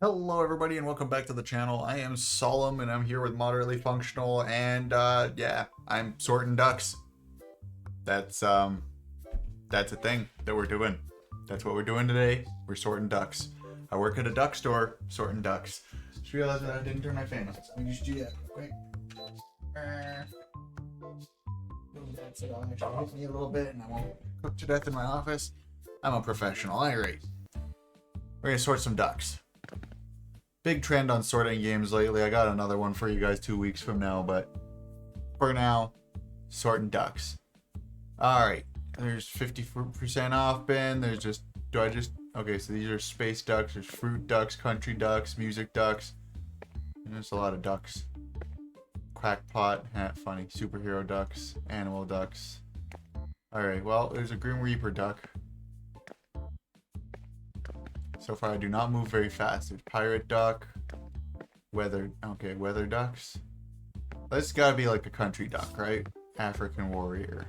Hello everybody and welcome back to the channel. I am Solhom and I'm here with Moderately Functional and yeah, I'm sorting ducks. That's um that's a thing that we're doing. That's what we're doing today. We're sorting ducks. I work at a duck store sorting ducks. Just realized that I didn't turn my fan on. So let me just do that real quick. That's it. I'll actually hit me a little bit and I won't cook to death in my office. I'm a professional. Alright. We're gonna sort some ducks. Big trend on sorting games lately. I got another one for you guys 2 weeks from now, but for now, sorting ducks. Alright, there's 50% off bin. There's just, okay, so these are space ducks. There's fruit ducks, country ducks, music ducks. And there's a lot of ducks. Crackpot, funny, superhero ducks, animal ducks. Alright, well, there's a Grim Reaper duck. So far, I do not move very fast. There's pirate duck, weather ducks. That's gotta be like a country duck, right? African warrior.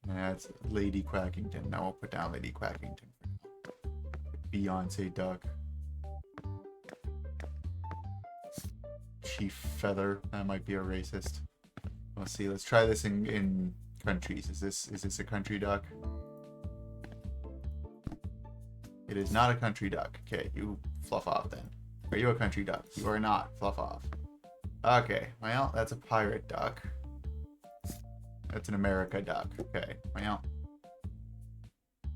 That's Lady Quackington. Now we'll put down Lady Quackington. Beyonce duck. Chief feather. That might be a racist. Let's see. Let's try this in countries. Is this a country duck? It is not a country duck. Okay, you fluff off then. Are you a country duck? You are not. Fluff off. Okay, well, that's a pirate duck. That's an America duck. Okay, well.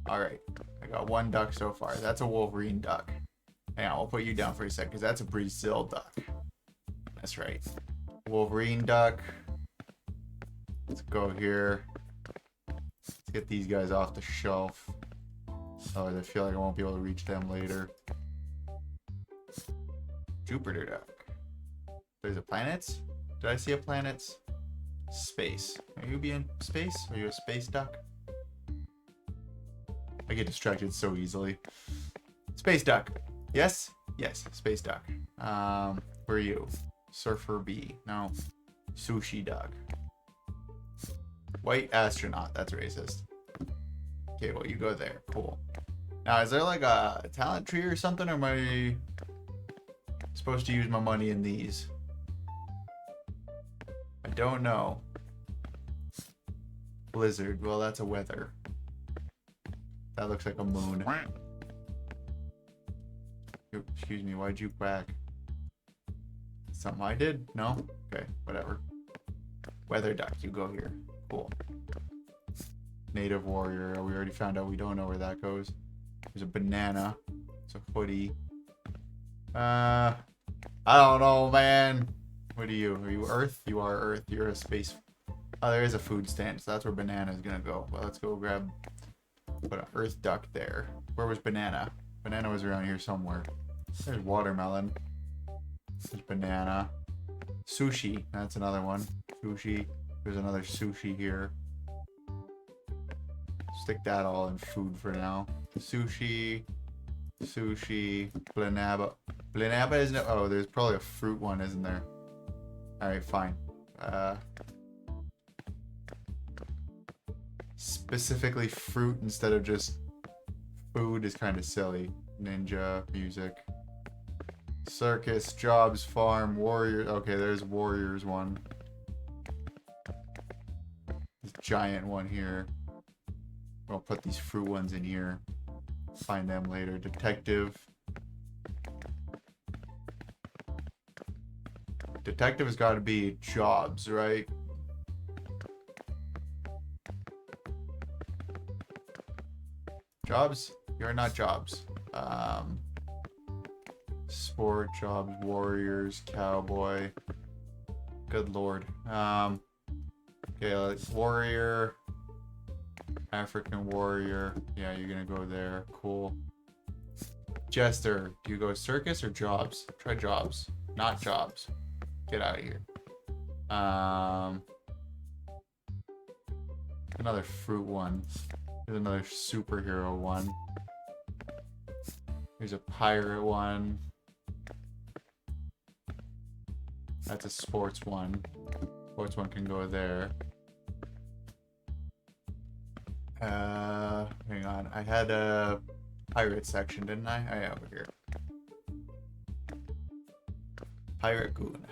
Alright, I got one duck so far. That's a Wolverine duck. Hang on, we'll put you down for a sec, because that's a Brazil duck. That's right. Wolverine duck. Let's go here. Let's get these guys off the shelf. Oh, I feel like I won't be able to reach them later. Jupiter duck. There's a planets? Did I see a planets? Space. Are you being space? Are you a space duck? I get distracted so easily. Space duck. Yes? Yes, space duck. Where are you? Surfer bee. No. Sushi duck. White astronaut. That's racist. Okay, well, you go there. Cool. Now, is there like a talent tree or something, or am I supposed to use my money in these? I don't know. Blizzard. Well, that's a weather. That looks like a moon. Excuse me, why'd you quack? Something I did? No? Okay, whatever. Weather duck, you go here. Cool. Native warrior. We already found out we don't know where that goes. There's a banana. It's a hoodie. I don't know, man. What are you? Are you Earth? You are Earth. You're a space. Oh, there is a food stand, so that's where banana is gonna go. Well, let's go grab. Put an Earth duck there. Where was banana? Banana was around here somewhere. There's watermelon. There's banana. Sushi. That's another one. Sushi. There's another sushi here. Stick that all in food for now. Sushi. Sushi. Blanaba. Blanaba isn't it? Oh, there's probably a fruit one, isn't there? Alright, fine. Specifically fruit instead of just food is kind of silly. Ninja. Music. Circus. Jobs. Farm. Warrior. Okay, there's warriors one. This giant one here. I'll put these fruit ones in here. Find them later. Detective. Detective has got to be jobs, right? Jobs? You're not jobs. Sport, jobs, warriors, cowboy. Good lord. Okay, let's warrior. African warrior. Yeah, you're gonna go there. Cool. Jester. Do you go circus or jobs? Try jobs. Not jobs. Get out of here. Another fruit one. There's another superhero one. There's a pirate one. That's a sports one. Sports one can go there. Hang on. I had a pirate section, didn't I? Oh, yeah, over here. Pirate goon.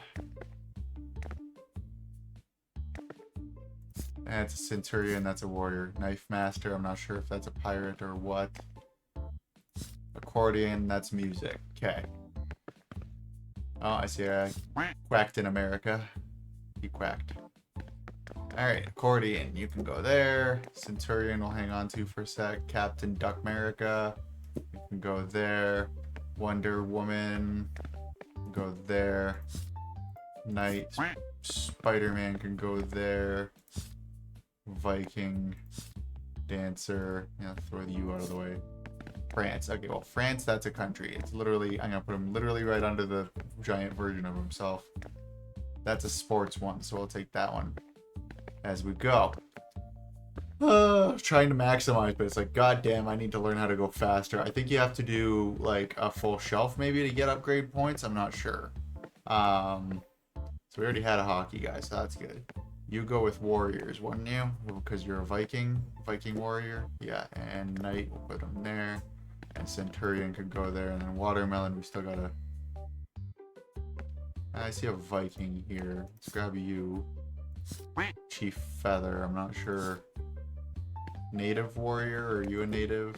That's a centurion, that's a warrior. Knife master, I'm not sure if that's a pirate or what. Accordion, that's music. Okay. Oh, I see. I quacked in America. He quacked. Alright, accordion, you can go there. Centurion will hang on to for a sec. Captain Duck America, you can go there. Wonder Woman, go there. Knight, Spider-Man can go there. Viking, Dancer, yeah, throw the U out of the way. France, okay, well, France, that's a country. It's literally, I'm gonna put him literally right under the giant version of himself. That's a sports one, so we'll take that one as we go. Trying to maximize, but it's like, goddamn, I need to learn how to go faster. I think you have to do like a full shelf maybe to get upgrade points. I'm not sure. So we already had a hockey guy, so that's good. You go with warriors, wouldn't you? Because you're a Viking warrior. Yeah, and knight, we'll put him there. And centurion could go there, and then watermelon, we still gotta... I see a Viking here. Let's grab you. Chief feather, I'm not sure. Native warrior, are you a native?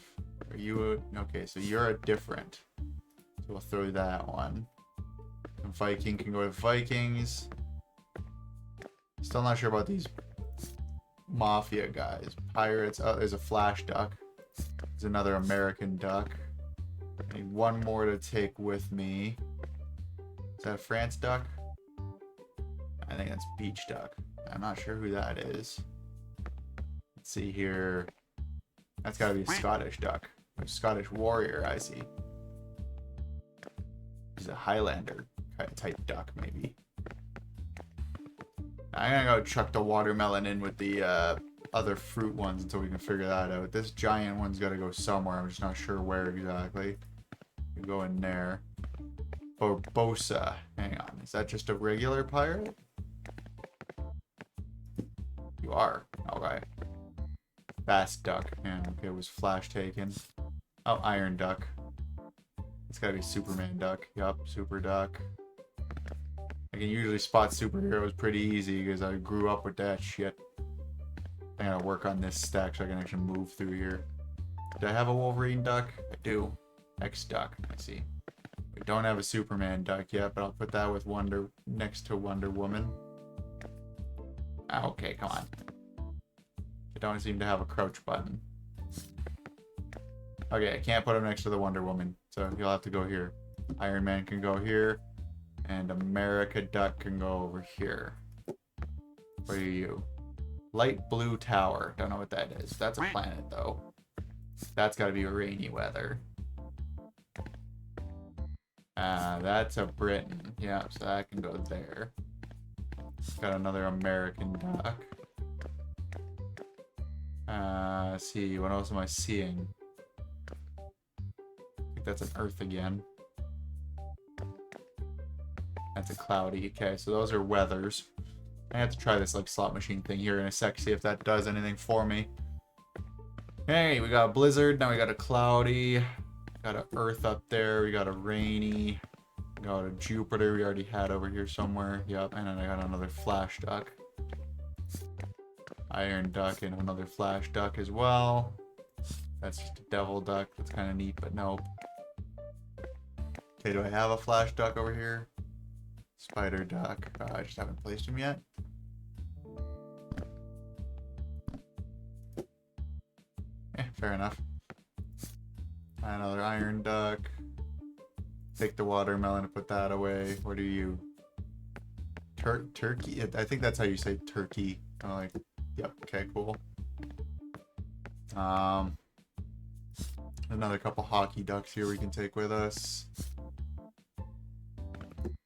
Are you a... Okay, so you're a different. So we'll throw that one. Viking can go with Vikings. Still not sure about these mafia guys. Pirates. Oh, there's a flash duck. There's another American duck. I need one more to take with me. Is that a France duck? I think that's beach duck. I'm not sure who that is. Let's see here. That's gotta be a Scottish duck. A Scottish warrior, I see. He's a Highlander type duck, maybe. I'm gonna go chuck the watermelon in with the other fruit ones until we can figure that out. This giant one's gotta go somewhere. I'm just not sure where exactly. You go in there. Barbosa. Hang on. Is that just a regular pirate? You are. Alright. Fast duck. And okay, it was flash taken. Oh, iron duck. It's gotta be Superman duck. Yup, super duck. I can usually spot superheroes pretty easy because I grew up with that shit. I gotta work on this stack so I can actually move through here. Do I have a Wolverine duck? I do. X duck. I see. We don't have a Superman duck yet, but I'll put that with next to Wonder Woman. Okay, come on. I don't seem to have a crouch button. Okay, I can't put him next to the Wonder Woman, so you'll have to go here. Iron Man can go here. And America Duck can go over here. What are you? Light blue tower. Don't know what that is. That's a planet, though. That's got to be rainy weather. That's a Britain. Yeah, so that can go there. Got another American duck. Let's see. What else am I seeing? I think that's an Earth again. That's a cloudy. Okay, so those are weathers. I have to try this like slot machine thing here in a sec, see if that does anything for me. Hey, we got a blizzard. Now we got a cloudy. Got an Earth up there. We got a rainy. We got a Jupiter we already had over here somewhere. Yep, and then I got another flash duck. Iron duck and another flash duck as well. That's just a devil duck. That's kind of neat, but nope. Okay, do I have a flash duck over here? Spider duck. I just haven't placed him yet. Fair enough. Another iron duck. Take the watermelon and put that away. What are you? Turkey? I think that's how you say turkey. Oh, like, yep. Okay, cool. Another couple hockey ducks here we can take with us.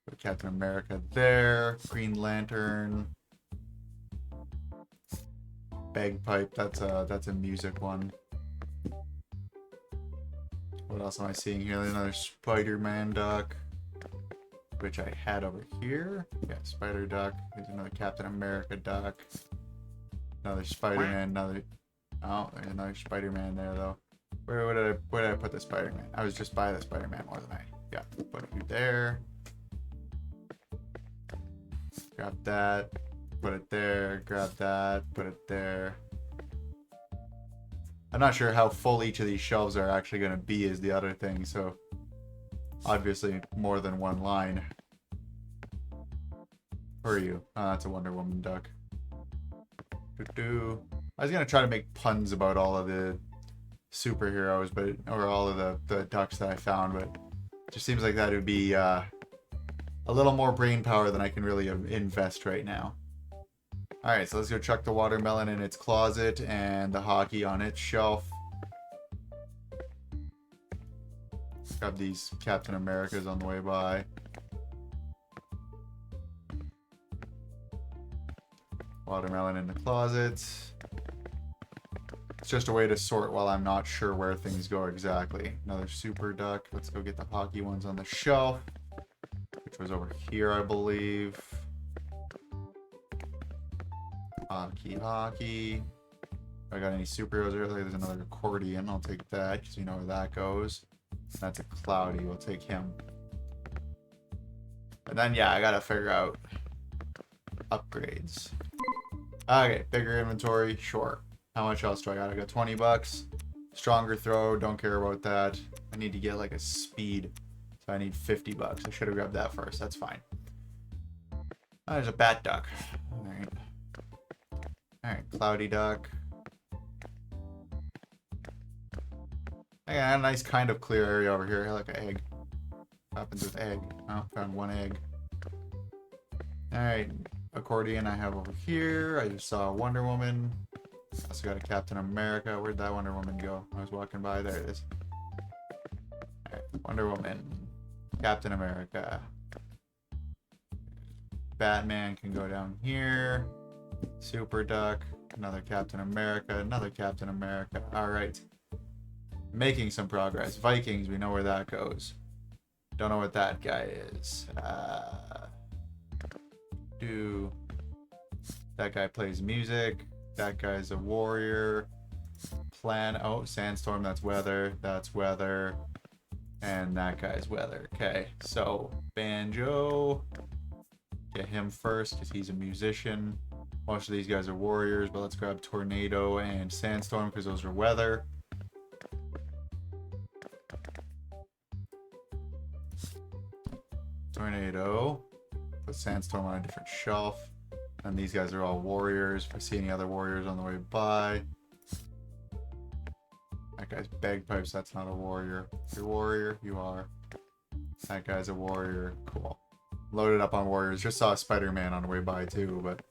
Put Captain America there. Green Lantern. Bagpipe. That's a music one. What else am I seeing here? Another Spider-Man duck, which I had over here. Yeah, Spider duck. There's another Captain America duck. Another Spider-Man. Another. Oh, there's another Spider-Man there though. Where did I put the Spider-Man? I was just by the Spider-Man, wasn't I? Yeah, put you there. Grab that. Put it there. Grab that. Put it there. I'm not sure how full each of these shelves are actually going to be is the other thing, so obviously more than one line. Who are you? Oh, that's a Wonder Woman duck. I was going to try to make puns about all of the superheroes, but or all of the ducks that I found, but it just seems like that would be a little more brain power than I can really invest right now. Alright, so let's go chuck the watermelon in its closet and the hockey on its shelf. Grab these Captain Americas on the way by. Watermelon in the closet. It's just a way to sort while I'm not sure where things go exactly. Another super duck. Let's go get the hockey ones on the shelf, which was over here, I believe. Hockey. If I got any superheroes earlier, there's another accordion. I'll take that because we know where that goes. That's a Cloudy. We'll take him. And then, yeah, I gotta figure out upgrades. Okay, bigger inventory. Sure. How much else do I got? I got 20 bucks. Stronger throw. Don't care about that. I need to get like a speed. So I need 50 bucks. I should have grabbed that first. That's fine. Oh, there's a bat duck. Alright. Alright, Cloudy duck. I got a nice kind of clear area over here. I like an egg. What happens with egg? Oh, found one egg. Alright, accordion I have over here. I just saw Wonder Woman. Also got a Captain America. Where'd that Wonder Woman go? I was walking by. There it is. Alright, Wonder Woman. Captain America. Batman can go down here. Super Duck. Another Captain America. Another Captain America. Alright. Making some progress. Vikings, we know where that goes. Don't know what that guy is. That guy plays music. That guy's a warrior. Oh, Sandstorm, that's weather. That's weather. And that guy's weather. Okay, so Banjo. Get him first because he's a musician. Most of these guys are warriors, but let's grab Tornado and Sandstorm because those are weather. Tornado. Put Sandstorm on a different shelf. And these guys are all warriors. If I see any other warriors on the way by. That guy's bagpipes. That's not a warrior. You're a warrior? You are. That guy's a warrior. Cool. Loaded up on warriors. Just saw Spider-Man on the way by too, but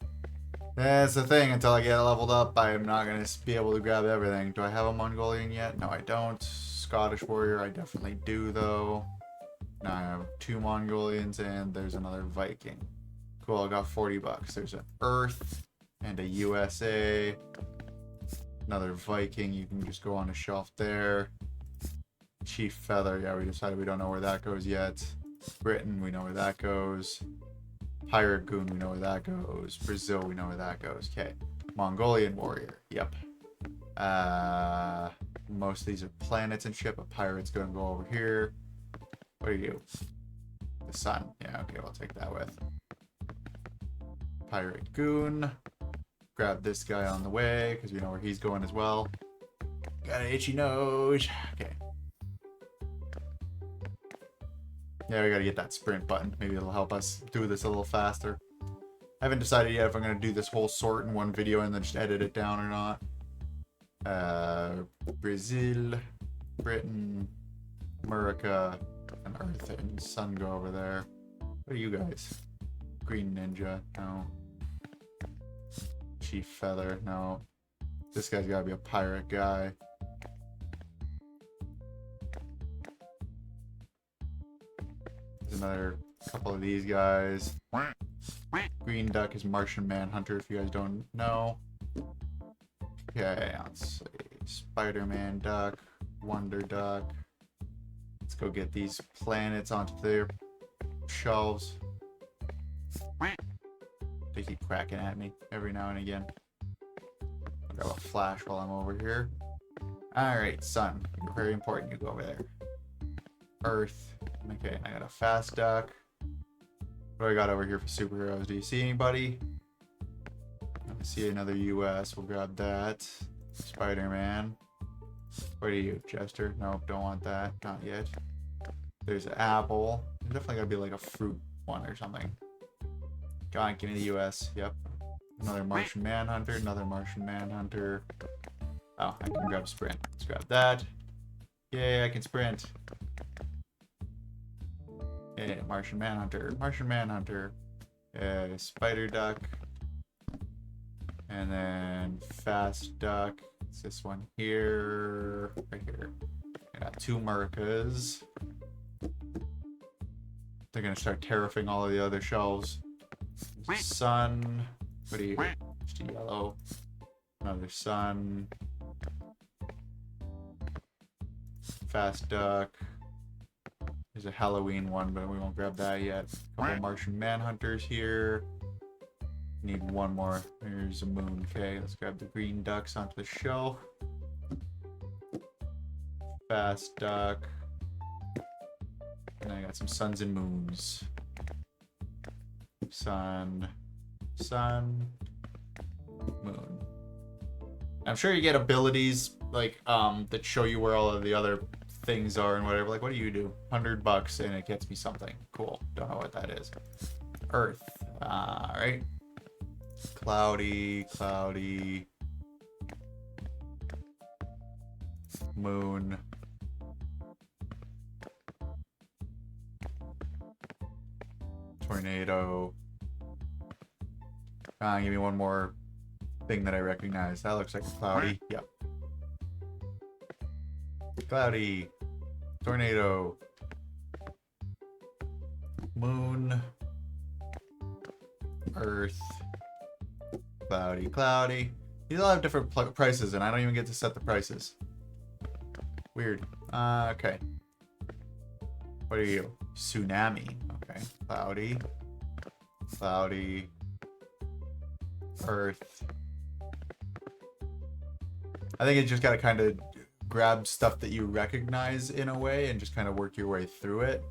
that's the thing. Until I get leveled up, I am not going to be able to grab everything. Do I have a Mongolian yet? No, I don't. Scottish warrior, I definitely do though. Now I have 2 Mongolians and there's another Viking. Cool, I got 40 bucks. There's an Earth and a USA. Another Viking, you can just go on a shelf there. Chief Feather, yeah, we decided we don't know where that goes yet. Britain, we know where that goes. Pirate Goon, we know where that goes. Brazil, we know where that goes. Okay. Mongolian warrior, yep. Most of these are planets and shit, but pirate's gonna go over here. What are you? The sun. Yeah, okay, we'll take that with. Pirate Goon. Grab this guy on the way, because we know where he's going as well. Got an itchy nose. Okay. Yeah, we gotta get that sprint button. Maybe it'll help us do this a little faster. I haven't decided yet if I'm gonna do this whole sort in one video and then just edit it down or not. Brazil, Britain, America, and Earth and Sun go over there. What are you guys? Green Ninja, no. Chief Feather, no. This guy's gotta be a pirate guy. There's another couple of these guys. Green Duck is Martian Manhunter, if you guys don't know. Okay, let's see. Spider-Man Duck, Wonder Duck. Let's go get these planets onto their shelves. They keep cracking at me every now and again. I'll grab a flash while I'm over here. Alright, Sun. You're very important. You go over there. Earth. Okay, I got a fast duck. What do I got over here for superheroes? Do you see anybody? I see another US. We'll grab that. Spider-Man. What are you, Jester? Nope, don't want that. Not yet. There's Apple. There's definitely gotta be like a fruit one or something. Go on, give me the US. Yep. Another Martian Manhunter. Another Martian Manhunter. Oh, I can grab Sprint. Let's grab that. Yay, I can sprint. Yeah, Martian Manhunter. Martian Manhunter. Spider Duck. And then Fast Duck. It's this one here. Right here. I got 2 Mercas. They're gonna start terraforming all of the other shelves. Sun. What are you? Just a yellow. Another sun. Fast Duck. There's a Halloween one, but we won't grab that yet. A couple Martian Manhunters here. Need one more. There's a moon. Okay, let's grab the green ducks onto the shelf. Fast Duck. And I got some suns and moons. Sun. Sun. Moon. I'm sure you get abilities like that show you where all of the other things are and whatever. Like, what do you do? $100 and it gets me something. Cool. Don't know what that is. Earth. Alright. Cloudy. Cloudy. Moon. Tornado. Give me one more thing that I recognize. That looks like cloudy. Yep. Cloudy. Tornado. Moon. Earth. Cloudy. Cloudy. These all have different prices, and I don't even get to set the prices. Weird. Okay. What are you? Tsunami. Okay. Cloudy. Cloudy. Earth. I think you just gotta kind of grab stuff that you recognize in a way and just kind of work your way through it.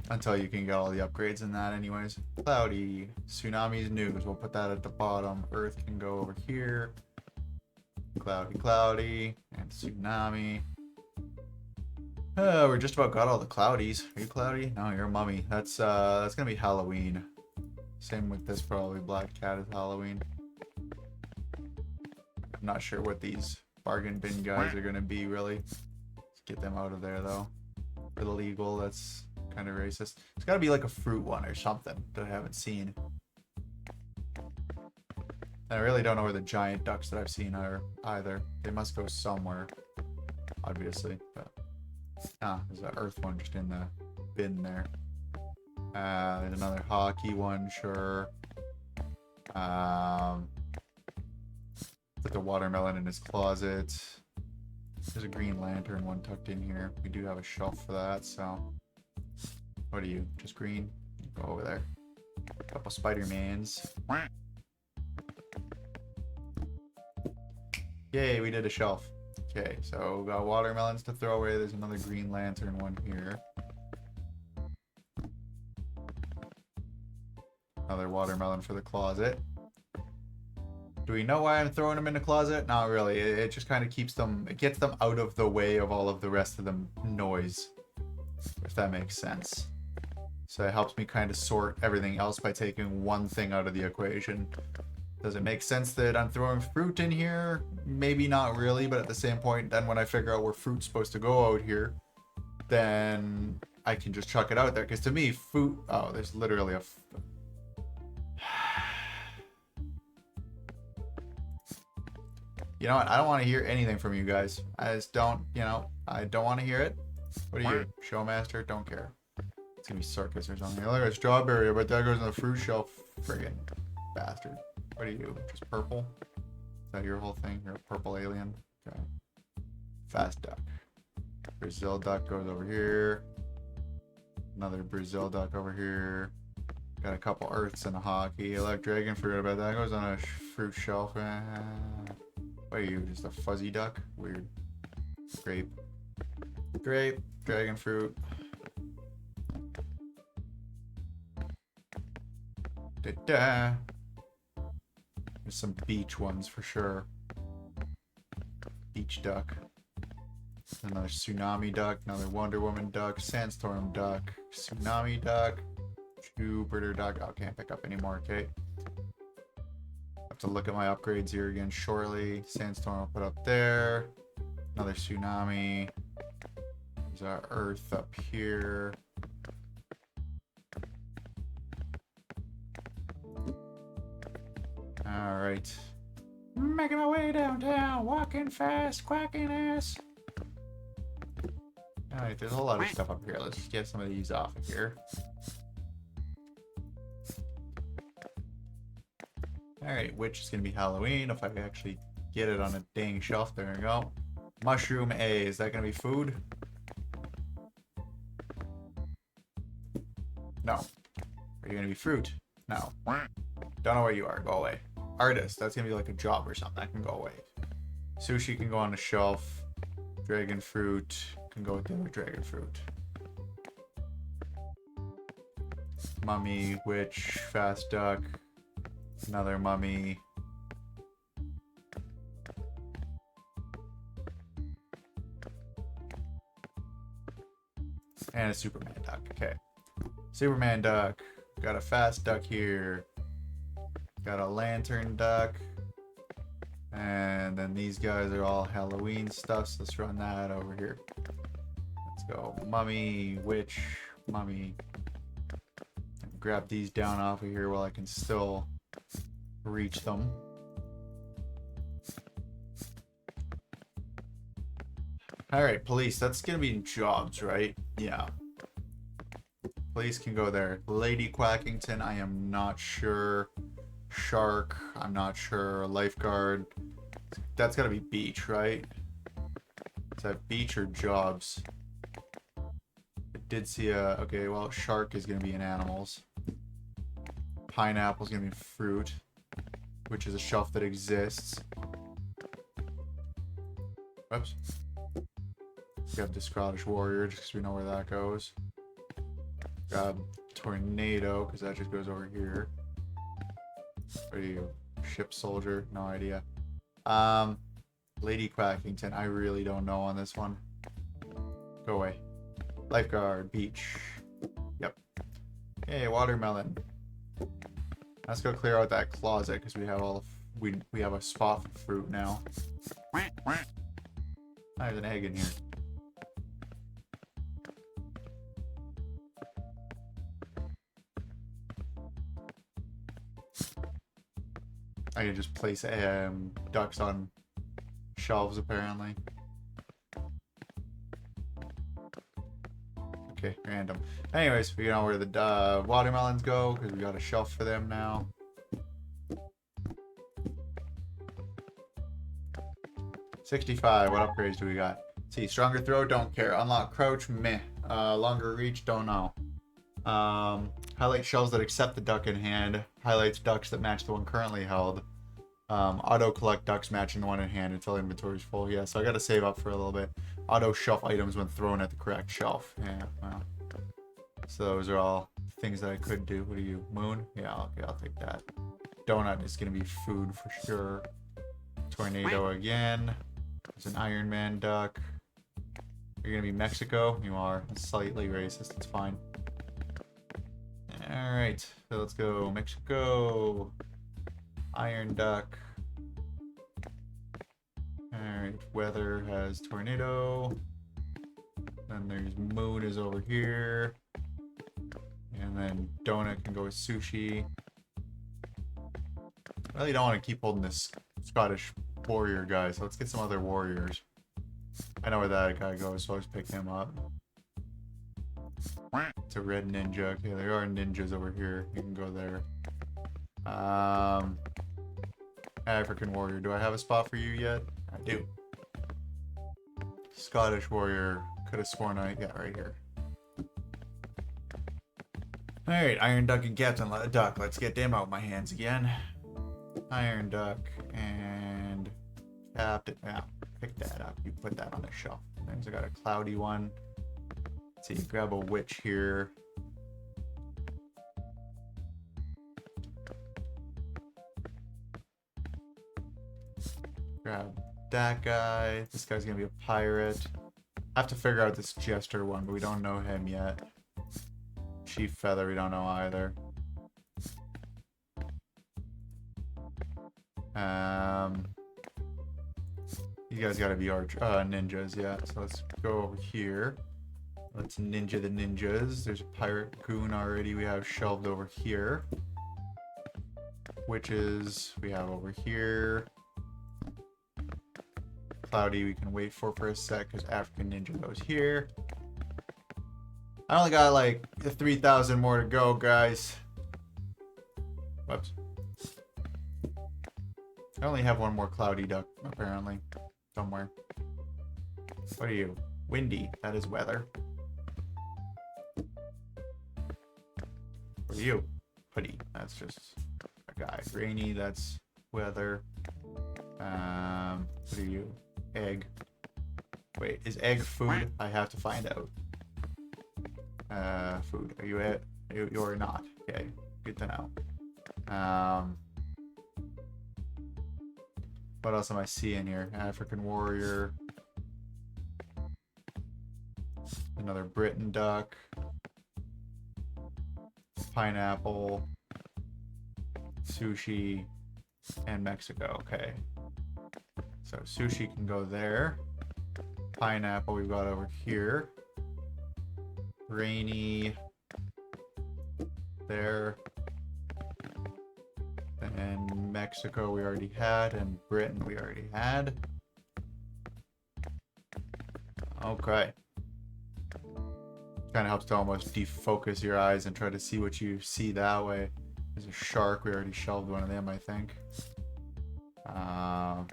Until you can get all the upgrades in that anyways. Cloudy. Tsunami's news. We'll put that at the bottom. Earth can go over here. Cloudy, cloudy. And tsunami. We're just about got all the cloudies. Are you cloudy? No, you're a mummy. That's gonna be Halloween. Same with this probably. Black cat is Halloween. I'm not sure what these bargain bin guys are gonna be really. Let's get them out of there though. Illegal, that's kind of racist. It's gotta be like a fruit one or something that I haven't seen. And I really don't know where the giant ducks that I've seen are either. They must go somewhere, obviously. But there's an earth one just in the bin there. There's another hockey one, sure. Put the watermelon in his closet. There's a green lantern one tucked in here. We do have a shelf for that, so. What are you? Just green? Go over there. A couple Spider-Mans. Yay, we did a shelf. Okay, so we got watermelons to throw away. There's another green lantern one here. Another watermelon for the closet. Do we know why I'm throwing them in the closet? Not really. It just kind of keeps them, it gets them out of the way of all of the rest of the noise. If that makes sense. So it helps me kind of sort everything else by taking one thing out of the equation. Does it make sense that I'm throwing fruit in here? Maybe not really, but at the same point, then when I figure out where fruit's supposed to go out here, then I can just chuck it out there. Because to me, fruit... Oh, there's literally a... You know what? I don't want to hear anything from you guys. I just don't, you know, I don't want to hear it. What are you? Showmaster? Don't care. It's gonna be circus or something. Look at strawberry, but that goes on the fruit shelf. Friggin' bastard. What are you? Just purple? Is that your whole thing? You're a purple alien? Okay. Fast duck. Brazil duck goes over here. Another Brazil duck over here. Got a couple earths and a hockey. Elect dragon, forget about that. Goes on a fruit shelf. What are you? Just a fuzzy duck? Weird. Grape. Grape. Dragon fruit. Da-da. There's some beach ones for sure. Beach duck. Another tsunami duck. Another Wonder Woman duck. Sandstorm duck. Tsunami duck. Jupiter duck. Oh, can't pick up anymore. Okay. Have to look at my upgrades here again shortly. Sandstorm I'll put up there. Another tsunami. There's our Earth up here. Alright. Making my way downtown, walking fast, quacking ass. Alright, there's a lot of stuff up here. Let's just get some of these off of here. Alright, which is going to be Halloween. If I can actually get it on a dang shelf. There we go. Mushroom A. Is that going to be food? No. Are you going to be fruit? No. Don't know where you are. Go away. Artist. That's going to be like a job or something. That can go away. Sushi can go on the shelf. Dragon fruit can go with the other dragon fruit. Mummy, witch, fast duck. Another mummy. And a Superman duck. Okay. Superman duck. Got a fast duck here. Got a lantern duck. And then these guys are all Halloween stuff. So let's run that over here. Let's go. Mummy, witch, mummy. Grab these down off of here while I can still reach them. Alright, police. That's going to be in jobs, right? Yeah. Police can go there. Lady Quackington, I am not sure. Shark, I'm not sure. Lifeguard. That's got to be beach, right? Is that beach or jobs? I did see a... Okay, well, shark is going to be in animals. Pineapple is going to be fruit, which is a shelf that exists. Whoops. Grab the Scottish Warrior, just because we know where that goes. Grab Tornado, because that just goes over here. What are you? Ship Soldier? No idea. Lady Quackington, I really don't know on this one. Go away. Lifeguard, beach. Yep. Hey, watermelon. Let's go clear out that closet, because we have all we have a spot for fruit now. There's an egg in here. I can just place ducks on shelves, apparently. Okay, random. Anyways, we know where the watermelons go, because we got a shelf for them now. $65, what upgrades do we got? See, stronger throw, don't care. Unlock crouch, meh. Longer reach, don't know. Highlight shelves that accept the duck in hand. Highlights ducks that match the one currently held. Auto collect ducks matching the one in hand until inventory is full. Yeah, so I gotta save up for a little bit. Auto shelf items when thrown at the correct shelf. Yeah, well. So those are all things that I could do. What are you? Moon? Yeah, okay, I'll take that. Donut is gonna be food for sure. Tornado again. There's an Iron Man duck. You're gonna be Mexico? You are. That's slightly racist, it's fine. Alright, so let's go Mexico. Iron duck. Alright, weather has tornado. Then there's moon is over here. And then donut can go with sushi. I really don't want to keep holding this Scottish warrior guy, so let's get some other warriors. I know where that guy goes, so I'll just pick him up. It's a red ninja. Okay, there are ninjas over here. You can go there. African warrior. Do I have a spot for you yet? I do. Scottish warrior. Could have sworn I got right here. Alright, Iron Duck and Captain Duck. Let's get them out of my hands again. Iron Duck and Captain. Yeah, pick that up. You put that on the shelf. Then I got a cloudy one. Let's see, grab a witch here. Grab that guy. This guy's gonna be a pirate. I have to figure out this jester one, but we don't know him yet. Chief Feather, we don't know either. You guys gotta be ninjas, yeah. So let's go over here. Let's ninja the ninjas. There's a pirate goon already we have shelved over here. Witches we have over here. Cloudy we can wait for a sec because African ninja goes here. I only got like 3,000 more to go, guys. Whoops. I only have one more cloudy duck, apparently. Somewhere. What are you? Windy. That is weather. What are you? Hoodie. That's just a guy. Rainy. That's weather. What are you? Egg. Wait, is egg food? I have to find out. Food. Are you it? You're not. Okay. Good to know. What else am I seeing here? African warrior. Another Britain duck. Pineapple. Sushi. And Mexico. Okay. So sushi can go there. Pineapple we've got over here. Rainy. There. And Mexico we already had, and Britain we already had. Okay. Kind of helps to almost defocus your eyes and try to see what you see that way. There's a shark. We already shelved one of them, I think. There's a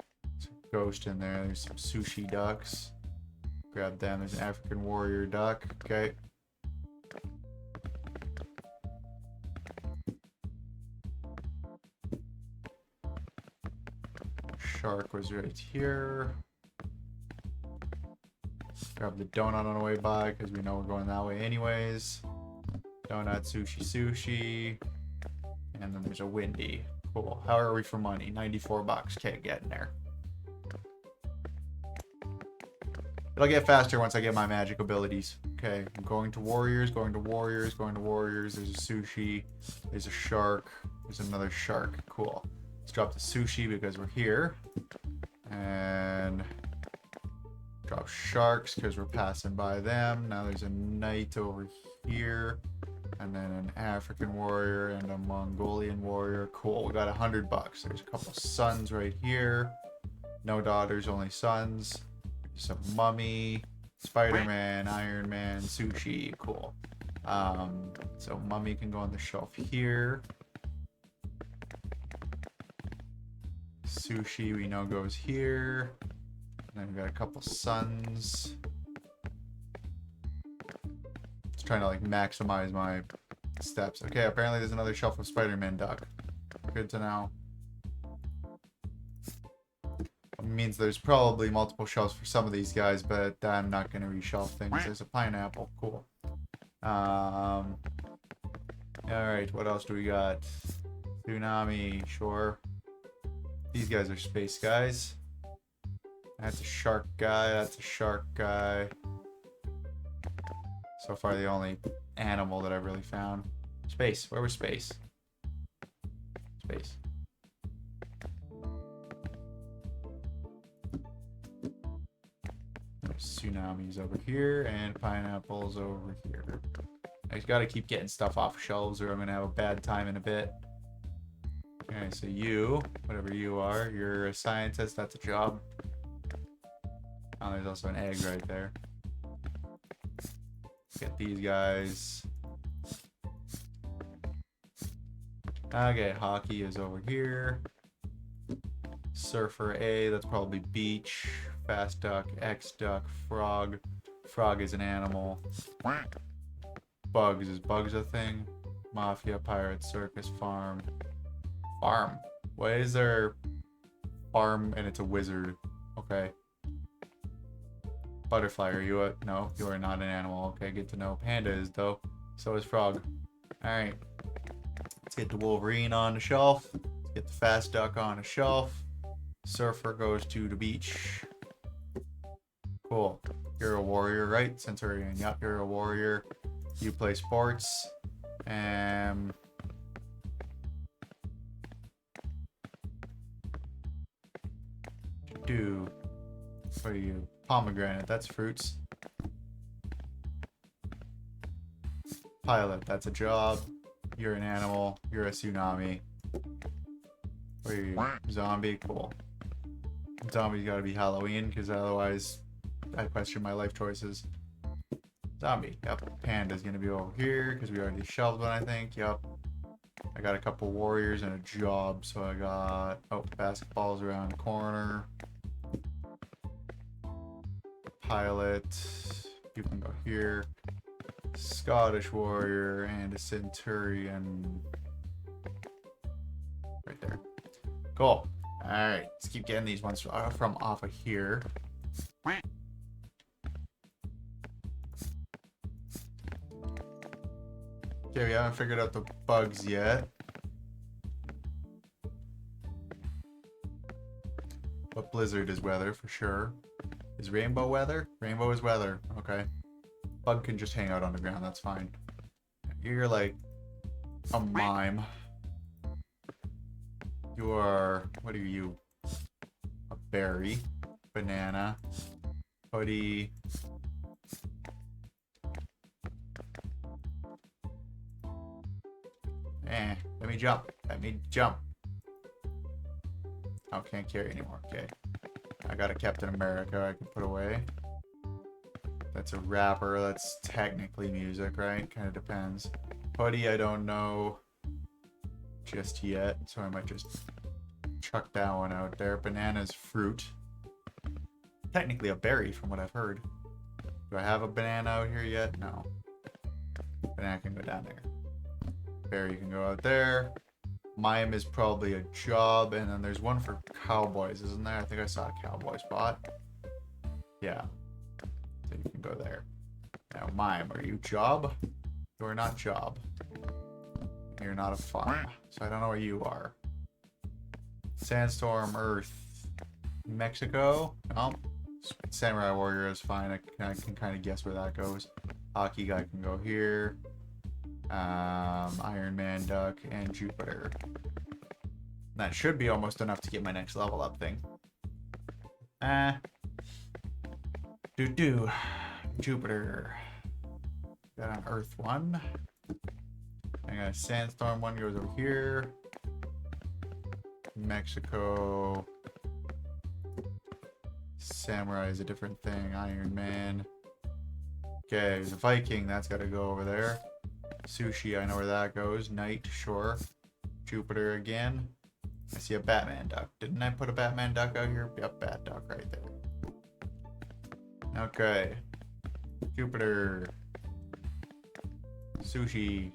ghost in there. There's some sushi ducks. Grab them. There's an African warrior duck. Okay. Shark was right here. Grab the donut on the way by because we know we're going that way anyways. Donut, sushi, sushi. And then there's a windy. Cool. How are we for money? 94 bucks. Okay, getting there. It'll get faster once I get my magic abilities. Okay, I'm going to warriors, going to warriors, going to warriors. There's a sushi. There's a shark. There's another shark. Cool. Let's drop the sushi because we're here. And drop sharks because we're passing by them. Now there's a knight over here. And then an African warrior and a Mongolian warrior. Cool, we got 100 bucks. There's a couple sons right here. No daughters, only sons. There's a mummy, Spider-Man, Iron Man, sushi. Cool. So mummy can go on the shelf here. Sushi we know goes here. And then we've got a couple sons. Just trying to like maximize my steps. Okay, apparently there's another shelf of Spider-Man duck. Good to know. It means there's probably multiple shelves for some of these guys, but I'm not going to reshelf things. There's a pineapple. Cool. Alright, what else do we got? Tsunami, sure. These guys are space guys. That's a shark guy. That's a shark guy. So far, the only animal that I've really found. Space. Where was space? Space. There's tsunamis over here and pineapples over here. I just gotta keep getting stuff off shelves or I'm gonna have a bad time in a bit. Okay, so you, whatever you are, you're a scientist, that's a job. Oh, there's also an egg right there. Get these guys. Okay, hockey is over here. Surfer A, that's probably beach. Fast duck, X duck, frog. Frog is an animal. Bugs, is bugs a thing? Mafia, pirate, circus, farm. Farm. Why is there farm and it's a wizard? Okay. Butterfly, are you a... No, you are not an animal. Okay, good to know. Panda is, though. So is frog. Alright. Let's get the Wolverine on the shelf. Let's get the fast duck on the shelf. Surfer goes to the beach. Cool. You're a warrior, right? Centurion. Yep, you're a warrior. You play sports. What are you? Pomegranate, that's fruits. Pilot, that's a job. You're an animal. You're a tsunami. What are you? Zombie, cool. Zombie's gotta be Halloween, because otherwise I question my life choices. Zombie, yep. Panda's gonna be over here, because we already shelved one, I think. Yep. I got a couple warriors and a job, so I got... Oh, basketball's around the corner. Pilot, you can go here. Scottish warrior and a centurion. Right there. Cool. Alright, let's keep getting these ones from off of here. Okay, we haven't figured out the bugs yet. But blizzard is weather for sure. Is rainbow weather? Rainbow is weather. Okay. Bug can just hang out on the ground. That's fine. You're like a mime. You are... What are you? A berry. Banana. Hoodie. Let me jump. Let me jump. Oh, can't carry anymore. Okay. I got a Captain America I can put away. That's a rapper. That's technically music, right? Kind of depends. Hoodie, I don't know just yet, so I might just chuck that one out there. Banana's fruit. Technically a berry from what I've heard. Do I have a banana out here yet? No. Banana can go down there. Berry can go out there. Mime is probably a job, and then there's one for cowboys, isn't there? I think I saw a cowboy spot. Yeah. So you can go there. Now, Mime, are you job? You are not job. You're not a farm, so I don't know where you are. Sandstorm, Earth, Mexico? No. Samurai Warrior is fine. I can kind of guess where that goes. Hockey guy can go here. Iron Man Duck, and Jupiter. That should be almost enough to get my next level up thing. Jupiter. Got an Earth one. I got a Sandstorm one goes over here. Mexico. Samurai is a different thing. Iron Man. Okay, there's a Viking. That's got to go over there. Sushi, I know where that goes. Night, sure. Jupiter again. I see a Batman duck. Didn't I put a Batman duck out here? Yep, Bat duck right there. Okay. Jupiter. Sushi.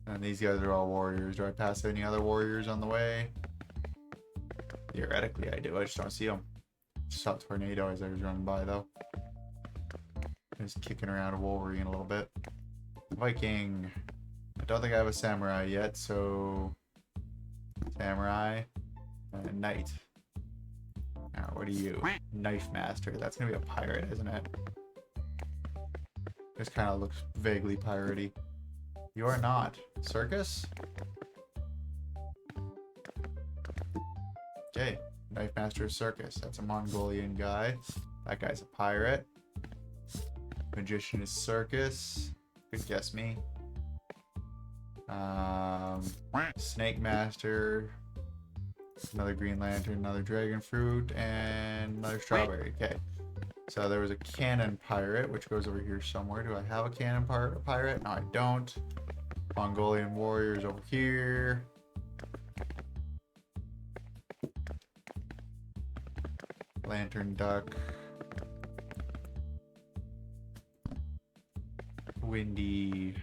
And these guys are all warriors. Do I pass any other warriors on the way? Theoretically, I do. I just don't see them. Just saw a tornado as I was running by, though. Just kicking around a Wolverine a little bit. Viking. I don't think I have a samurai yet, so samurai and knight. Now, what are you? Knife master. That's gonna be a pirate, isn't it? This kind of looks vaguely piratey. You are not. Circus? Okay. Knife master circus. That's a Mongolian guy. That guy's a pirate. Magician is circus. Good guess me. Snake Master. Another Green Lantern, another Dragon Fruit, and another Strawberry. Okay. So there was a Cannon Pirate, which goes over here somewhere. Do I have a Cannon Pirate? No, I don't. Mongolian Warriors over here. Lantern Duck. Windy.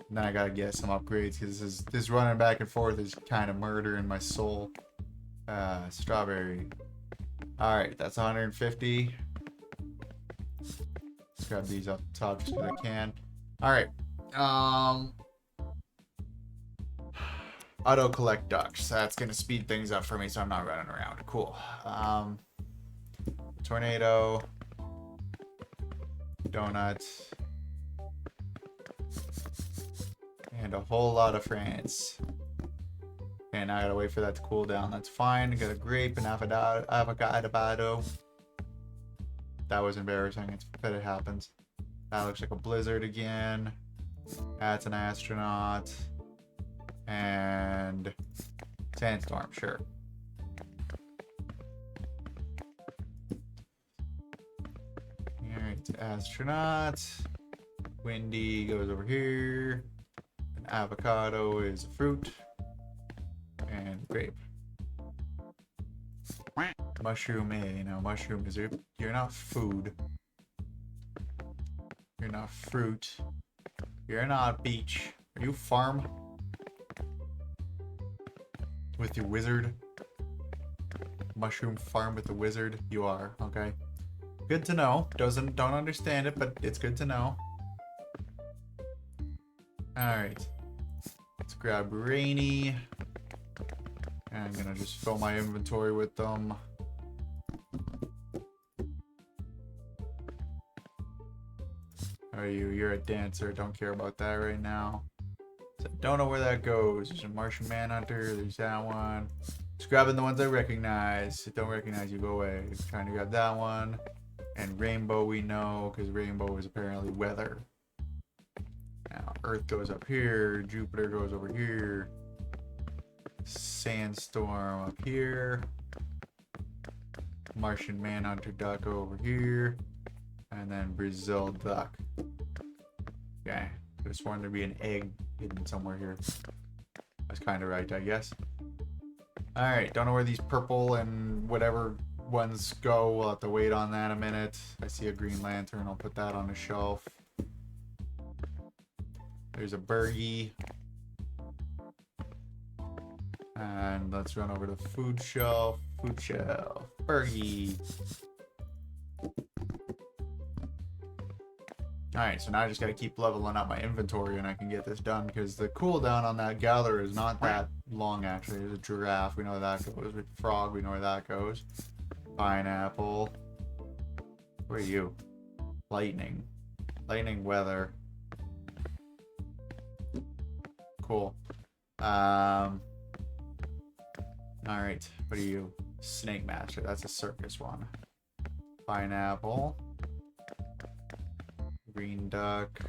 And then I gotta get some upgrades because this running back and forth is kind of murdering my soul. Strawberry. Alright, that's 150. grab these up top just because I can. Alright. Auto collect ducks. That's gonna speed things up for me so I'm not running around. Cool. Tornado. Donuts. And a whole lot of France. And I gotta wait for that to cool down. That's fine. Got a grape and avocado. That was embarrassing. But it happens. That looks like a blizzard again. That's an astronaut. And sandstorm, sure. Alright, astronaut. Windy goes over here. An avocado is a fruit. And grape. Mushroom, no, mushroom is you're not food. You're not fruit. You're not beach. Are you farm? With your wizard? Mushroom farm with the wizard? You are, okay. Good to know. Don't understand it, but it's good to know. Alright. Let's grab Rainy. And I'm gonna just fill my inventory with them. Are you? You're a dancer. Don't care about that right now. So don't know where that goes. There's a Martian Manhunter. There's that one. Just grabbing the ones I recognize. If I don't recognize you, go away. Just trying to grab that one. And Rainbow we know, because Rainbow is apparently weather. Now, Earth goes up here. Jupiter goes over here. Sandstorm up here. Martian Manhunter duck over here. And then Brazil duck. Okay. Could have sworn there'd be an egg hidden somewhere here. That's kind of right, I guess. Alright, don't know where these purple and whatever ones go. We'll have to wait on that a minute. I see a green lantern. I'll put that on the shelf. There's a Bergie. And let's run over to food shelf. Food shelf. Bergie. Alright, so now I just gotta keep leveling up my inventory and I can get this done, because the cooldown on that gather is not that long actually. There's a giraffe, we know where that goes. With frog, we know where that goes. Pineapple. Where are you? Lightning. Lightning weather. Cool. Alright, what are you? Snake Master, that's a circus one. Pineapple. Green duck.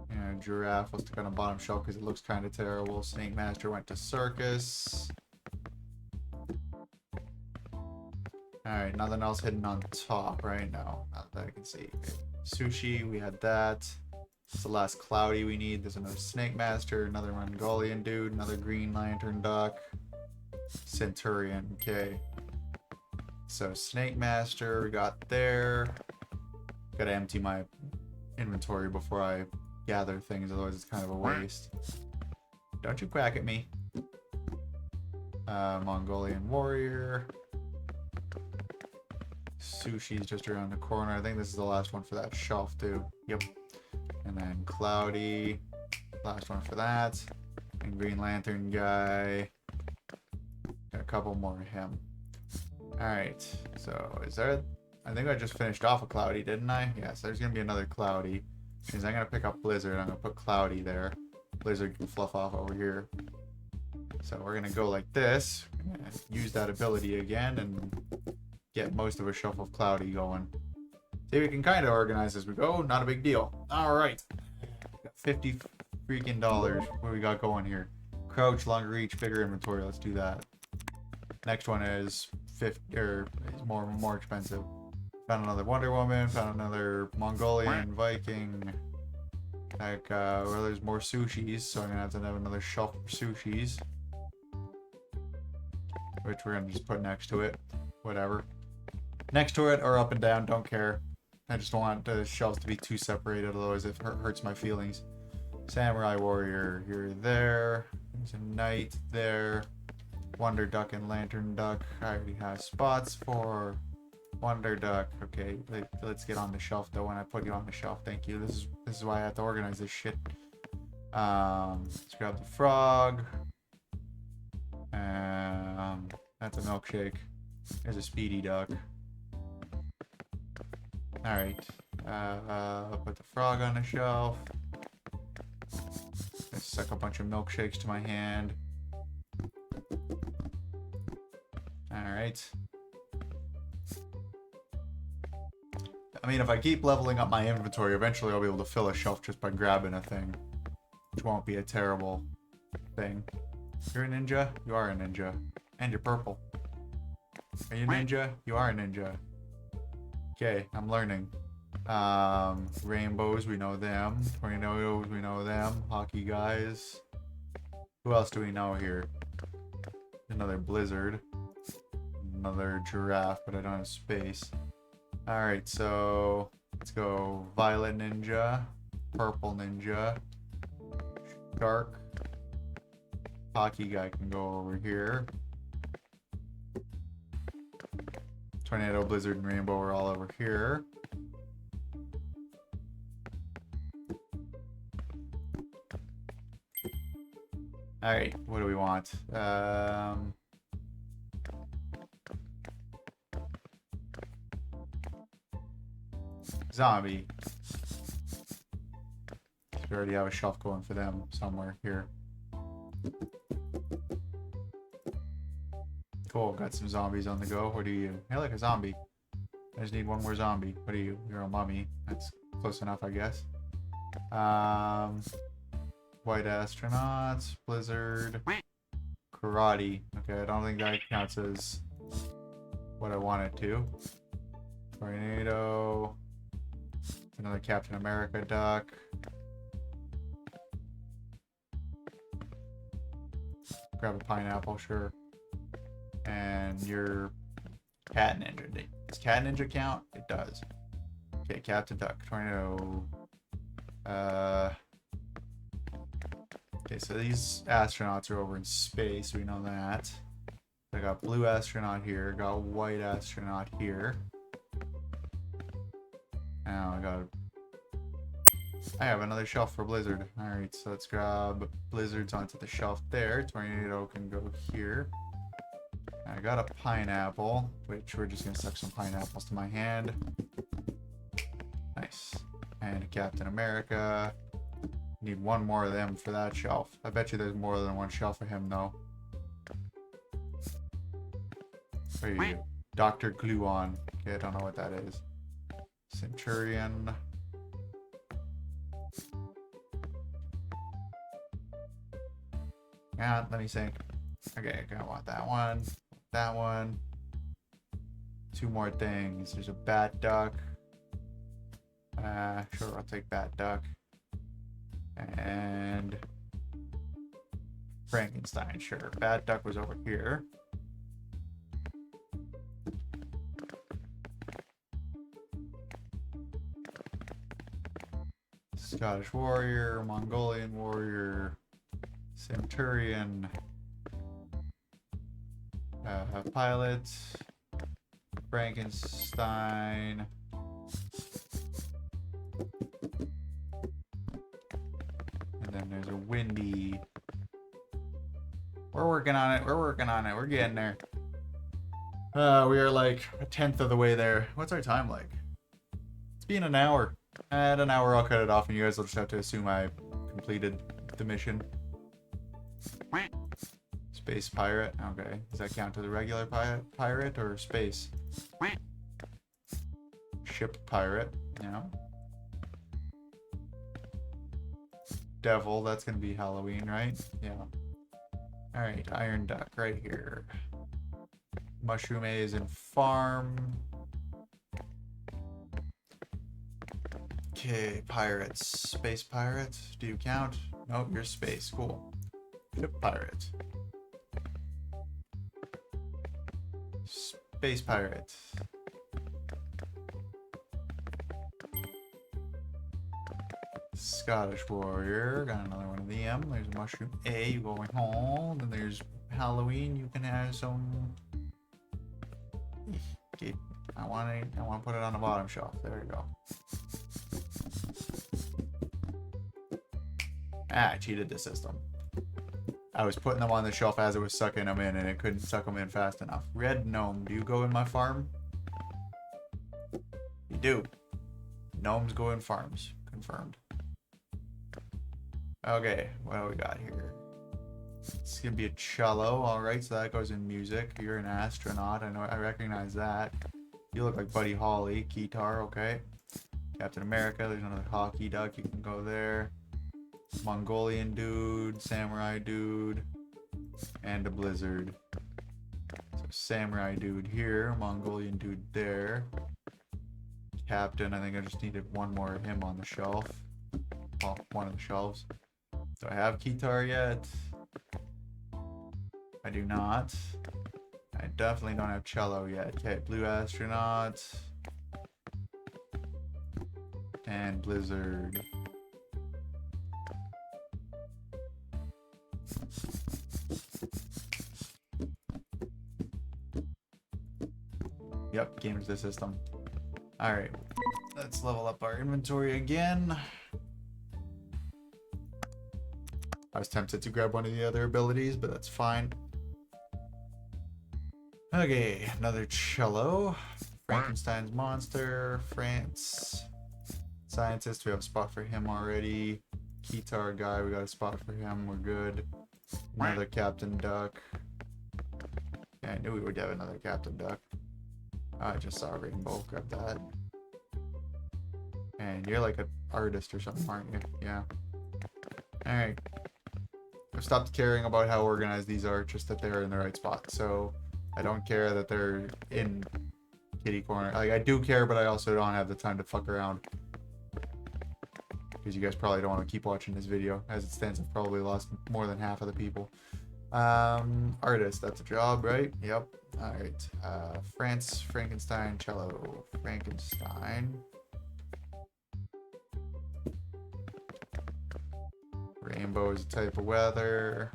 And giraffe will stick on the bottom shelf because it looks kind of terrible. Snake Master went to circus. Alright, nothing else hidden on top right now. Not that I can see. Okay. Sushi, we had that. It's the last cloudy we need. There's another Snake Master, another Mongolian dude, another Green Lantern duck. Centurion, okay. So Snake Master we got there. Gotta empty my inventory before I gather things, otherwise it's kind of a waste. Don't you quack at me. Mongolian warrior. Sushi's just around the corner. I think this is the last one for that shelf too. Yep. And then cloudy. Last one for that. And Green Lantern guy. Got a couple more of him. Alright, so is there... I think I just finished off a cloudy, didn't I? Yes, there's going to be another cloudy. Which means I'm going to pick up blizzard. I'm going to put cloudy there. Blizzard can fluff off over here. So we're going to go like this. Use that ability again and get most of a shelf of cloudy going. See, we can kind of organize as we go. Not a big deal. Alright. Got 50 freaking dollars. What do we got going here? Crouch, longer reach, bigger inventory. Let's do that. Next one is 50 or is more expensive. Found another Wonder Woman, found another Mongolian Viking. Like well, there's more sushis, so I'm gonna have to have another shelf for sushis. Which we're gonna just put next to it. Whatever. Next to it or up and down, don't care. I just don't want the shelves to be too separated, otherwise it hurts my feelings. Samurai Warrior, you're there. There's a knight there. Wonder Duck and Lantern Duck I already have spots for. Wonder duck. Okay, let's get on the shelf though. When I put you on the shelf, thank you. This is why I have to organize this shit. Let's grab the frog. That's a milkshake. There's a speedy duck. All right. Put the frog on the shelf. Let's suck a bunch of milkshakes to my hand. All right. I mean, if I keep leveling up my inventory, eventually I'll be able to fill a shelf just by grabbing a thing. Which won't be a terrible thing. You're a ninja? You are a ninja. And you're purple. Are you a ninja? You are a ninja. Okay, I'm learning. Rainbows, we know them. Tornadoes, we know them. Hockey guys. Who else do we know here? Another blizzard. Another giraffe, but I don't have space. Alright, so let's go violet ninja, purple ninja, shark, hockey guy can go over here. Tornado, blizzard, and rainbow are all over here. Alright, what do we want? Zombie. We already have a shelf going for them somewhere here. Cool, got some zombies on the go. What are you? Hey, like a zombie. I just need one more zombie. What are you? You're a mummy. That's close enough, I guess. White astronauts, blizzard, karate. Okay, I don't think that counts as what I want it to. Tornado. Another Captain America duck. Grab a pineapple, sure. And your cat ninja. Does cat ninja count? It does. Okay, Captain Duck, Tornado. Okay, so these astronauts are over in space. We know that. I got blue astronaut here. Got white astronaut here. Now I have another shelf for blizzard. Alright, so let's grab blizzards onto the shelf there. Tornado can go here. I got a pineapple, which we're just gonna suck some pineapples to my hand. Nice. And a Captain America. Need one more of them for that shelf. I bet you there's more than one shelf for him though. Where are you? Dr. Gluon. Okay, I don't know what that is. Centurion. Yeah, let me think. Okay, I want that one. That one. Two more things. There's a bat duck. Sure, I'll take bat duck. And Frankenstein, sure. Bat duck was over here. Scottish warrior, Mongolian warrior, Centurion, pilot, Frankenstein, and then there's a windy. We're working on it. We're working on it. We're getting there. We are like a tenth of the way there. What's our time like? It's been an hour. At an hour, I'll cut it off, and you guys will just have to assume I completed the mission. Space pirate. Okay. Does that count as a regular pirate or space? Ship pirate. Yeah. Devil. That's gonna be Halloween, right? Yeah. All right. Iron duck right here. Mushroom A is in farm. Okay, pirates. Space pirate. Do you count? Nope, you're space. Cool. Ship pirate. Space pirate. Scottish warrior. Got another one of them. There's mushroom A. You going home. Then there's Halloween. You can have some. Okay, I want to put it on the bottom shelf. There you go. Ah, I cheated the system. I was putting them on the shelf as it was sucking them in, and it couldn't suck them in fast enough. Red gnome, do you go in my farm? You do. Gnomes go in farms. Confirmed. Okay, what do we got here? It's gonna be a cello. Alright, so that goes in music. You're an astronaut. I recognize that. You look like Buddy Holly. Guitar, okay. Captain America, there's another hockey duck. You can go there. Mongolian dude, samurai dude, and a blizzard. So samurai dude here, Mongolian dude there. Captain, I think I just needed one more of him on the shelf. Well, one of the shelves. Do I have guitar yet? I do not. I definitely don't have cello yet. Okay, blue astronaut. And blizzard. Yep, games the system. Alright, let's level up our inventory again. I was tempted to grab one of the other abilities, but that's fine. Okay, another cello. Frankenstein's monster. France. Scientist, we have a spot for him already. Guitar guy, we got a spot for him, we're good. Another Captain Duck. Yeah, I knew we would have another Captain Duck. I just saw a rainbow, grab that. And you're like an artist or something, aren't you? Yeah. Alright. I've stopped caring about how organized these are, just that they're in the right spot. So, I don't care that they're in kitty corner. Like, I do care, but I also don't have the time to fuck around. Because you guys probably don't want to keep watching this video. As it stands, I've probably lost more than half of the people. Artist, that's a job, right? Yep. Alright. France, Frankenstein, cello. Frankenstein. Rainbow is a type of weather.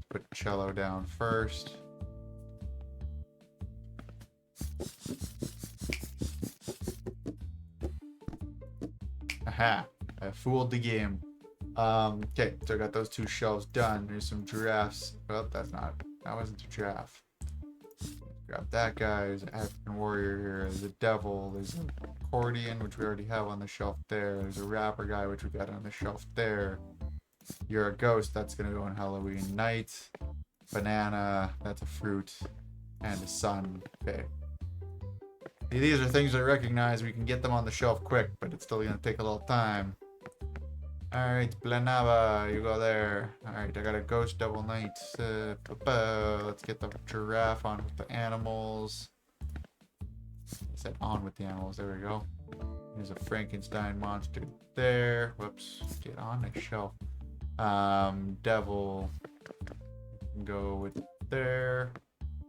Put cello down first. Aha! I fooled the game. Okay, so I got those two shelves done. There's some giraffes. Well, that wasn't a giraffe. Grab that guy. There's an African warrior here. There's a devil. There's an accordion, which we already have on the shelf there. There's a rapper guy, which we got on the shelf there. You're a ghost. That's gonna go on Halloween night. Banana. That's a fruit. And a sun. Okay. These are things I recognize. We can get them on the shelf quick, but it's still gonna take a little time. Alright, Blanava, you go there. Alright, I got a ghost double knight. Let's get the giraffe on with the animals. I said on with the animals, there we go. There's a Frankenstein monster there. Whoops, get on the shelf. Devil can go with there.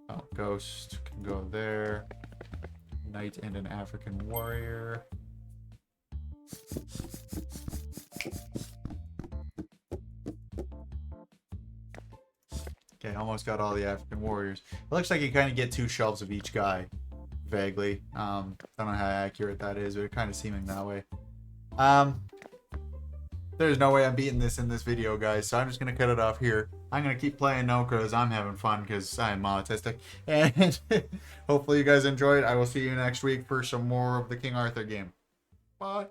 Oh, ghost can go there. Knight and an African warrior. Okay, almost got all the African warriors. It looks like you kind of get 2 shelves of each guy, vaguely. Don't know how accurate that is, but it's kind of seeming that way. There's no way I'm beating this in this video, guys, so I'm just going to cut it off here. I'm going to keep playing now because I'm having fun because I'm autistic. And hopefully you guys enjoyed. I will see you next week for some more of the King Arthur game. Bye.